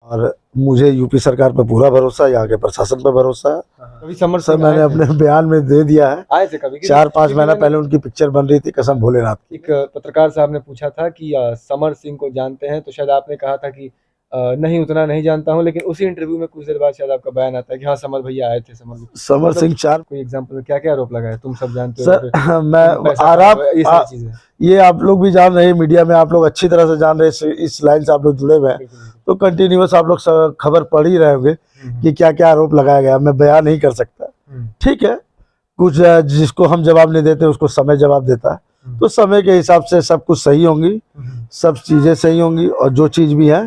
और मुझे यूपी सरकार पर पूरा भरोसा है, यहाँ के प्रशासन पर भरोसा है। कभी समर सर सिंह मैंने अपने बयान में दे दिया है, आए थे कभी 4-5 महीना पहले उनकी पिक्चर बन रही थी कसम भोलेनाथ की। एक पत्रकार साहब ने पूछा था कि समर सिंह को जानते हैं, तो शायद आपने कहा था कि नहीं उतना नहीं जानता हूं, लेकिन उसी इंटरव्यू में कुछ देर बाद शायद आपका बयान आता है कि हाँ समर भैया आए थे। समर सिंह 4 कोई एग्जांपल में क्या क्या आरोप लगाए तुम सब जानते हो सर मैं आरोप ये आप लोग भी जान रहे हैं, मीडिया में आप लोग अच्छी तरह से जान रहे हैं, इस लाइन से आप लोग जुड़े हुए हैं, तो कंटिन्यूअस आप लोग खबर पढ़ ही रहे होंगे कि क्या क्या आरोप लगाया गया। मैं बयान नहीं कर सकता, ठीक है। कुछ जिसको हम जवाब नहीं देते उसको समय जवाब देता है, तो समय के हिसाब से सब कुछ सही होंगी, सब चीजें सही होंगी, और जो चीज भी है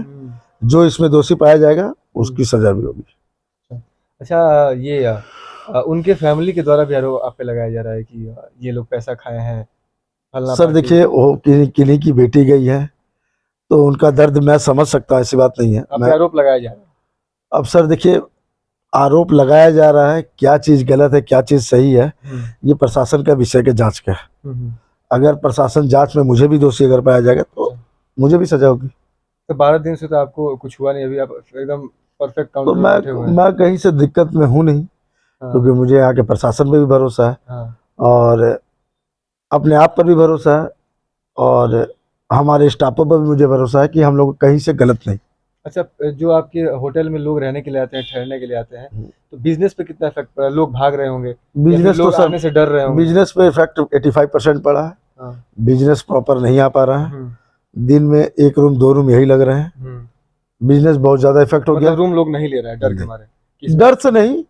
जो इसमें दोषी पाया जाएगा उसकी सजा भी होगी। अच्छा, ये उनके फैमिली के द्वारा भी आरोप आप पे लगाया जा रहा है कि ये लोग पैसा खाए हैं। सर देखिए, वो किन्हीं की बेटी गई है तो उनका दर्द मैं समझ सकता हूँ, ऐसी बात नहीं है। मैं आरोप लगाया जा रहा है। अब सर देखिए, आरोप लगाया जा रहा है, क्या चीज गलत है क्या चीज सही है, ये प्रशासन का विषय के जांच का है। अगर प्रशासन जांच में मुझे भी दोषी अगर पाया जाएगा तो मुझे भी सजा होगी। तो 12 दिन से तो आपको कुछ हुआ नहीं, अभी आप एकदम परफेक्ट तो मैं कहीं से दिक्कत में हूँ नहीं, क्योंकि मुझे यहाँ के प्रशासन पे भी भरोसा है और अपने आप पर भी भरोसा है, और हमारे स्टाफों पर भी मुझे भरोसा है कि हम लोग कहीं से गलत नहीं। अच्छा, जो आपके होटल में लोग रहने के लिए आते हैं, ठहरने के लिए आते हैं, तो बिजनेस पे कितना इफेक्ट पड़ा? लोग भाग रहे होंगे, बिजनेस तो सर आने से डर रहे होंगे। बिजनेस पे इफेक्ट 85% पड़ा है। बिजनेस प्रॉपर नहीं आ पा रहा है, दिन में 1 रूम 2 रूम यही लग रहे हैं। बिजनेस बहुत ज्यादा इफेक्ट हो गया। रूम लोग नहीं ले रहे हैं डर के मारे? डर से नहीं,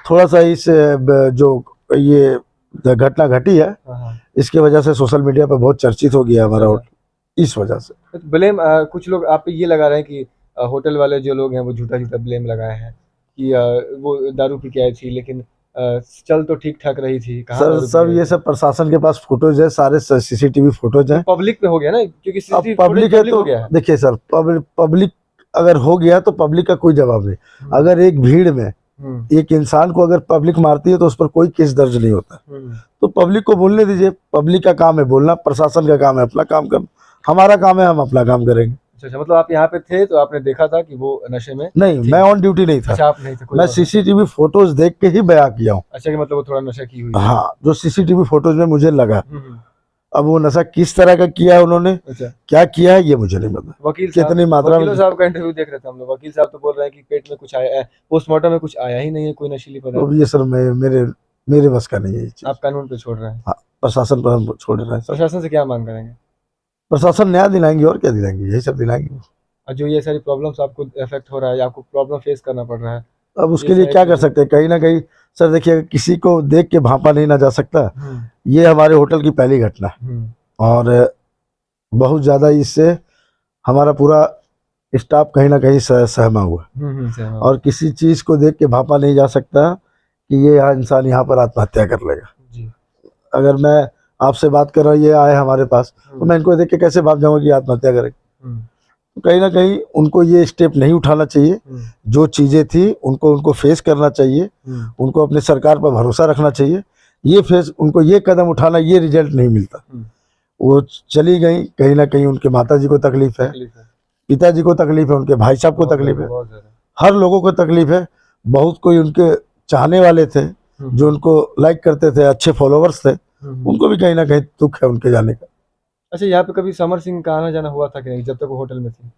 थोड़ा सा इस जो ये घटना घटी है इसके वजह से सोशल मीडिया पर बहुत चर्चित हो गया हमारा होटल, इस वजह से। ब्लेम कुछ लोग आप पे ये लगा रहे हैं कि होटल वाले जो लोग हैं वो झूठा ब्लेम लगाए हैं कि वो दारू पी के आई थी, लेकिन चल तो ठीक ठाक रही थी। सर सब ये सब प्रशासन के पास फोटोज है, सारे सीसीटीवी फोटोज हैं। पब्लिक पे हो गया ना, क्योंकि पब्लिक है तो देखिए सर, पब्लिक अगर हो गया तो पब्लिक का कोई जवाब नहीं। अगर एक भीड़ में एक इंसान को अगर पब्लिक मारती है तो उस पर कोई केस दर्ज नहीं होता, तो पब्लिक को बोलने दीजिए। पब्लिक का काम है बोलना, प्रशासन का काम है अपना काम करना, हमारा काम है हम अपना काम करेंगे। अच्छा, मतलब आप यहाँ पे थे तो आपने देखा था कि वो नशे में? नहीं, मैं ऑन ड्यूटी नहीं था। अच्छा, आप नहीं थे, मैं सीसीटीवी फोटोज देख के ही बयां किया हूँ। अच्छा, कि मतलब वो थोड़ा नशा की हुई? हाँ, जो सीसीटीवी फोटोज में मुझे लगा। अब वो नशा किस तरह का किया है उन्होंने, क्या किया है ये मुझे नहीं पता। वकील कितनी मात्रा में? वकील साहब का इंटरव्यू देख रहे थे हम लोग, वकील साहब तो बोल रहे हैं कि पेट में कुछ आया है, पोस्टमार्टम में कुछ आया ही नहीं है कोई नशीली पदार्थ। तो ये सर मेरे बस का नहीं है। आप कानून पे छोड़ रहे हैं? हाँ, प्रशासन पर हम छोड़ रहे हैं। प्रशासन से क्या मांग करेंगे? प्रशासन न्याय दिलाएंगे, और क्या दिलाएंगे, यही सब दिलाएंगे। और जो ये सारी प्रॉब्लम्स आपको इफेक्ट हो रहा है, आपको प्रॉब्लम फेस करना पड़ रहा है, अब उसके लिए क्या कर सकते हैं? कहीं ना कहीं सर देखिए, किसी को देख के भांपा नहीं ना जा सकता। ये हमारे होटल की पहली घटना, और बहुत ज्यादा इससे हमारा पूरा स्टाफ कहीं ना कहीं सहमा हुआ, और किसी चीज को देख के भांपा नहीं जा सकता कि ये इंसान यहाँ पर आत्महत्या कर लेगा। अगर मैं आपसे बात कर रहा हूँ, ये आए हमारे पास, तो मैं इनको देख के कैसे भाप जाऊंगा कि आत्महत्या करेगा? तो कहीं ना कहीं उनको ये स्टेप नहीं उठाना चाहिए। जो चीजें थी उनको फेस करना चाहिए, उनको अपने सरकार पर भरोसा रखना चाहिए। उनको ये कदम उठाना, ये रिजल्ट नहीं मिलता। वो चली गई, कहीं ना कहीं उनके माताजी को तकलीफ है, पिताजी को तकलीफ है, उनके भाई साहब को तकलीफ है, हर लोगों को तकलीफ है। बहुत कोई उनके चाहने वाले थे जो उनको लाइक करते थे, अच्छे फॉलोवर्स थे, उनको भी कहीं ना कहीं दुख है उनके जाने का। अच्छा, यहाँ पे कभी समर सिंह का आना जाना हुआ था कि नहीं जब तक वो होटल में थी?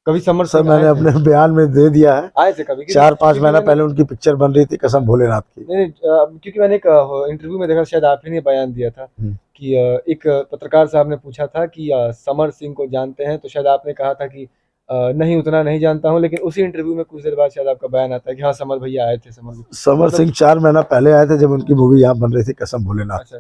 कभी समर सर मैंने अपने बयान में दे दिया है, आए थे कभी? 4-5 महीना पहले उनकी पिक्चर बन रही थी कसम भोलेनाथ की। नहीं, क्योंकि मैंने एक इंटरव्यू में देखा, शायद आपने ने बयान दिया था कि एक पत्रकार साहब ने पूछा था कि समर सिंह को जानते हैं, तो शायद आपने कहा था कि नहीं उतना नहीं जानता हूं, लेकिन उसी इंटरव्यू में कुछ देर बाद शायद आपका बयान आता है कि हाँ समर भैया आए थे। समर सिंह 4 महीना पहले आए थे जब उनकी मूवी यहाँ बन रही थी कसम भोलेनाथ। अच्छा,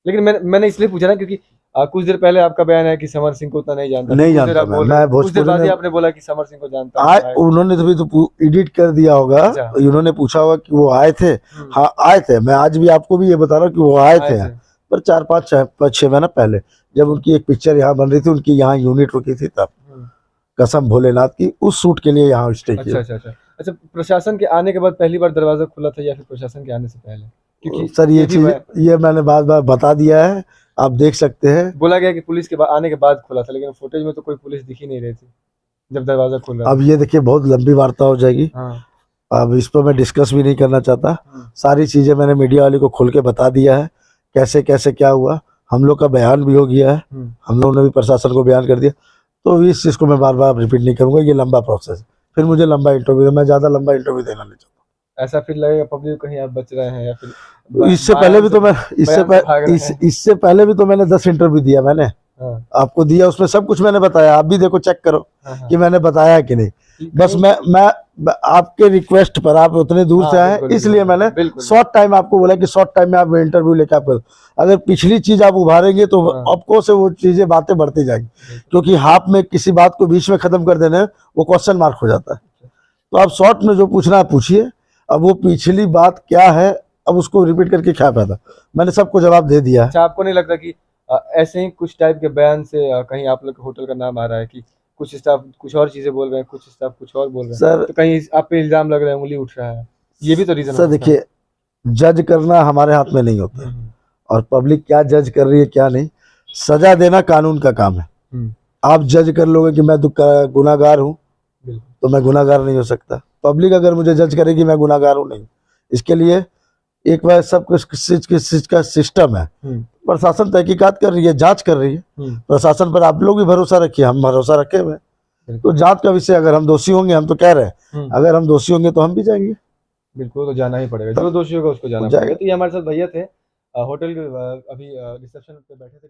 लेकिन मैंने इसलिए पूछा ना क्योंकि कुछ देर पहले आपका बयान है कि समर सिंह को उतना नहीं जानता। मैं भोजपुरी में आपने बोला कि समर सिंह को जानता है। उन्होंने तो एडिट कर दिया होगा। उन्होंने पूछा होगा कि वो आए थे। हाँ आए थे, मैं आज भी आपको भी ये बता रहा हूँ कि वो आए थे, पर 4-5-6 महीना पहले जब उनकी एक पिक्चर यहाँ बन रही थी, उनकी यहाँ यूनिट रुकी थी तब कसम भोलेनाथ की, उस शूट के लिए यहाँ स्टे किया। अच्छा, प्रशासन के आने के बाद पहली बार दरवाजा खुला था या फिर प्रशासन के आने से पहले? क्योंकि सर ये चीज ये मैंने बार बता दिया है, आप देख सकते हैं। बोला गया कि पुलिस के आने के बाद खुला था, लेकिन फुटेज में तो कोई पुलिस दिख ही नहीं रही थी। जब दरवाजा खुल रहा अब ये देखिए बहुत लंबी वार्ता हो जाएगी, था। हाँ। अब इस पर मैं डिस्कस भी नहीं करना चाहता। सारी चीज़ें मैंने मीडिया वाले को खोल के बता दिया है, कैसे कैसे क्या हुआ। हम लोग का बयान भी हो गया है, हम लोगों ने भी प्रशासन को बयान कर दिया। तो इस चीज़ को मैं बार बार रिपीट नहीं करूँगा, ये लंबा प्रोसेस है। फिर मुझे लंबा इंटरव्यू, मैं ज़्यादा लंबा इंटरव्यू देना नहीं चाहता। ऐसा फिर लगेगा पब्लिक को कहीं आप बच रहे हैं या फिर इससे पहले भी तो मैं इससे इससे पहले भी तो मैंने 10 इंटरव्यू दिया मैंने, हाँ, आपको दिया, उसमें सब कुछ मैंने बताया। आप भी देखो, चेक करो हाँ, कि मैंने बताया कि नहीं। बस मैं आपके रिक्वेस्ट पर, आप उतने दूर से आए इसलिए मैंने शॉर्ट टाइम आपको बोला कि शॉर्ट टाइम में आप इंटरव्यू लेके आप करो। अगर पिछली चीज आप उभारेंगे तो आपको से वो चीजें बातें बढ़ती जाएंगी, क्योंकि हाफ में किसी बात को बीच में खत्म कर देना वो क्वेश्चन मार्क हो जाता है। तो आप शॉर्ट में जो पूछना है पूछिए। अब वो पिछली बात क्या है, अब उसको रिपीट करके क्या फायदा, मैंने सबको जवाब दे दिया है। अच्छा, आपको नहीं लगता कि ऐसे ही कुछ टाइप के बयान से कहीं आप लोग के होटल का नाम आ रहा है कि कुछ स्टाफ कुछ और चीजें बोल रहे हैं, कुछ स्टाफ कुछ और बोल रहे हैं, सर तो कहीं आप पे इल्जाम लग रहा है, उंगली उठ रहा है, ये भी तो रीजन सर देखिए, जज करना हमारे हाथ में नहीं होता है, और पब्लिक क्या जज कर रही है क्या नहीं, सजा देना कानून का काम है। आप जज कर लोगे कि मैं गुनाहगार हूँ तो मैं गुनाहगार नहीं हो सकता। पब्लिक अगर मुझे जज करेगी मैं गुनाहगार हूँ नहीं, इसके लिए एक बार सब कुछ किस चीज का सिस्टम है। प्रशासन तहकीकात कर रही है, जांच कर रही है, प्रशासन पर आप लोग भी भरोसा रखिए, हम भरोसा रखे हुए हैं। तो जांच का विषय, अगर हम दोषी होंगे, हम तो कह रहे हैं अगर हम दोषी होंगे तो हम भी जाएंगे। बिल्कुल, तो जाना ही पड़ेगा, जो दोषी होगा उसको जाना पड़ेगा। तो ये हमारे साथ भैया थे होटल के, अभी रिसेप्शन पे बैठे थे।